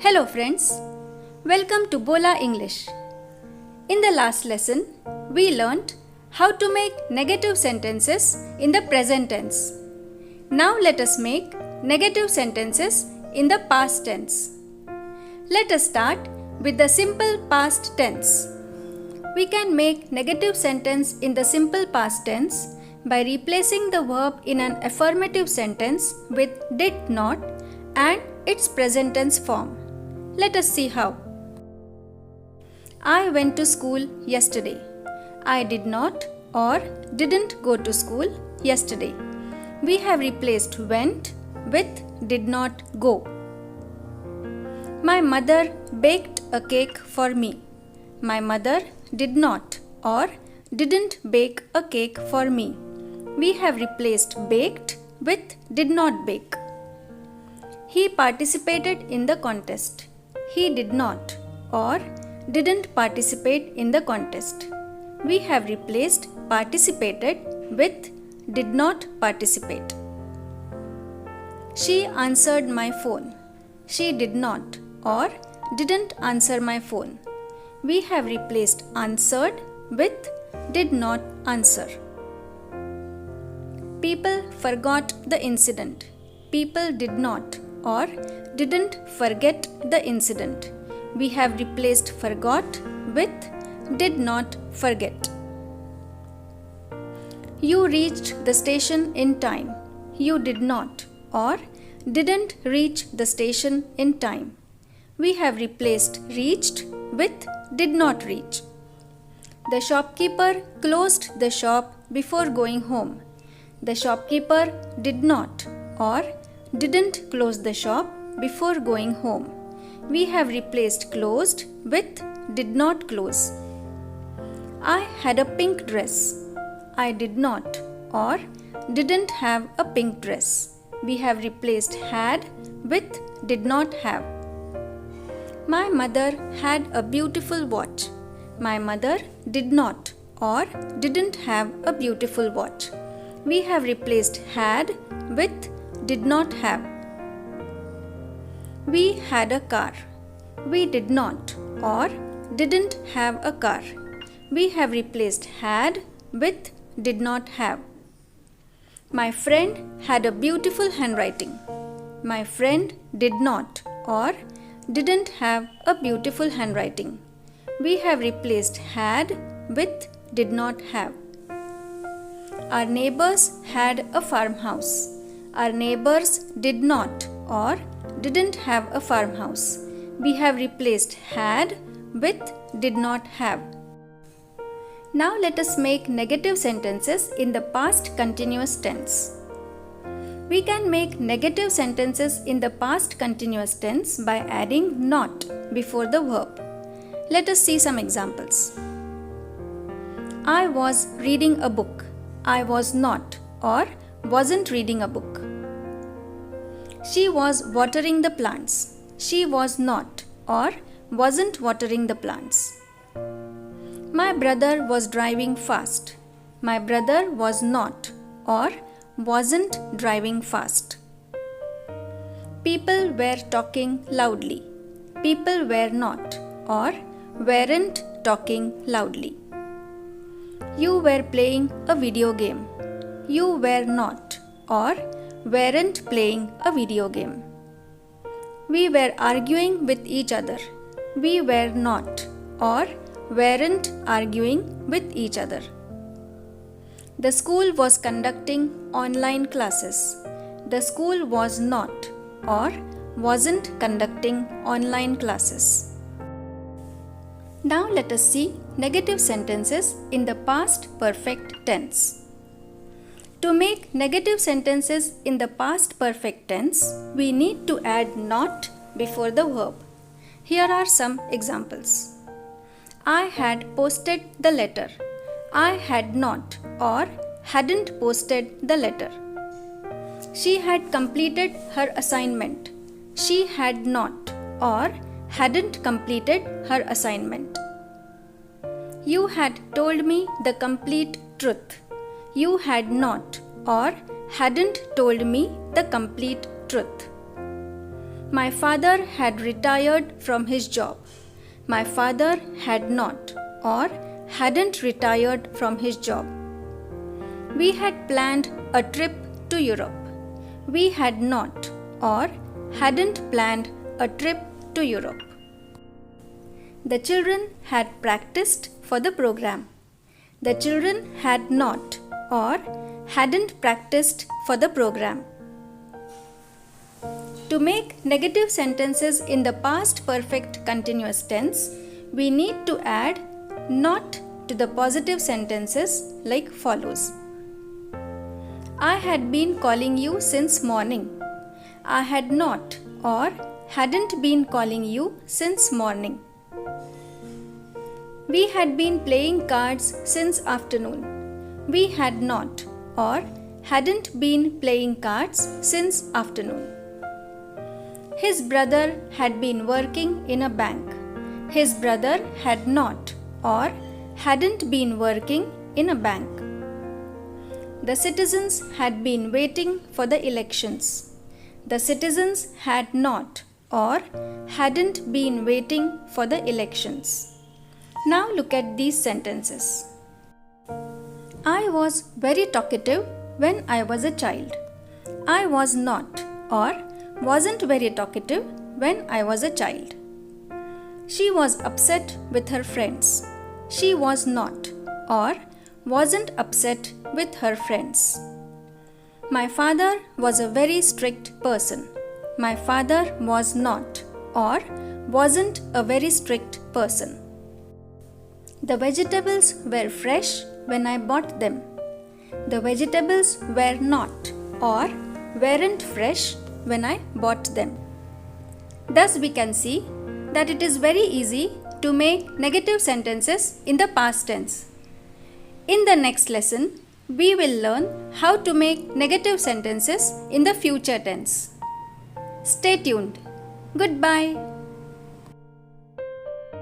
Hello friends, welcome to Bola English. In the last lesson, we learnt how to make negative sentences in the present tense. Now let us make negative sentences in the past tense. Let us start with the simple past tense. We can make negative sentence in the simple past tense by replacing the verb in an affirmative sentence with did not and its present tense form. Let us see how. I went to school yesterday. I did not or didn't go to school yesterday. We have replaced went with did not go. My mother baked a cake for me. My mother did not or didn't bake a cake for me. We have replaced baked with did not bake. He participated in the contest. He did not or didn't participate in the contest. We have replaced participated with did not participate. She answered my phone. She did not or didn't answer my phone. We have replaced answered with did not answer. People forgot the incident. People did not or didn't forget the incident. We have replaced forgot with did not forget. You reached the station in time. You did not or didn't reach the station in time. We have replaced reached with did not reach. The shopkeeper closed the shop before going home. The shopkeeper did not or didn't close the shop before going home. We have replaced closed with did not close. I had a pink dress. I did not or didn't have a pink dress. We have replaced had with did not have. My mother had a beautiful watch. My mother did not or didn't have a beautiful watch. We have replaced had with did not have. We had a car. We did not or didn't have a car. We have replaced had with did not have. My friend had a beautiful handwriting. My friend did not or didn't have a beautiful handwriting. We have replaced had with did not have. Our neighbors had a farmhouse. Our neighbors did not or didn't have a farmhouse. We have replaced had with did not have. Now let us make negative sentences in the past continuous tense. We can make negative sentences in the past continuous tense by adding not before the verb. Let us see some examples. I was reading a book. I was not or wasn't reading a book. She was watering the plants. She was not or wasn't watering the plants. My brother was driving fast. My brother was not or wasn't driving fast. People were talking loudly. People were not or weren't talking loudly. You were playing a video game. You were not or weren't playing a video game. We were arguing with each other. We were not or weren't arguing with each other. The school was conducting online classes. The school was not or wasn't conducting online classes. Now let us see negative sentences in the past perfect tense. To make negative sentences in the past perfect tense, we need to add not before the verb. Here are some examples. I had posted the letter. I had not or hadn't posted the letter. She had completed her assignment. She had not or hadn't completed her assignment. You had told me the complete truth. You had not or hadn't told me the complete truth. My father had retired from his job. My father had not or hadn't retired from his job. We had planned a trip to Europe. We had not or hadn't planned a trip to Europe. The children had practiced for the program. The children had not or hadn't practiced for the program. To make negative sentences in the past perfect continuous tense, we need to add not to the positive sentences like follows. I had been calling you since morning. I had not or hadn't been calling you since morning. We had been playing cards since afternoon. We had not or hadn't been playing cards since afternoon. His brother had been working in a bank. His brother had not or hadn't been working in a bank. The citizens had been waiting for the elections. The citizens had not or hadn't been waiting for the elections. Now look at these sentences. I was very talkative when I was a child. I was not or wasn't very talkative when I was a child. She was upset with her friends. She was not or wasn't upset with her friends. My father was a very strict person. My father was not or wasn't a very strict person. The vegetables were fresh when I bought them. The vegetables were not or weren't fresh when I bought them. Thus we can see that it is very easy to make negative sentences in the past tense. In the next lesson, we will learn how to make negative sentences in the future tense. Stay tuned. Goodbye.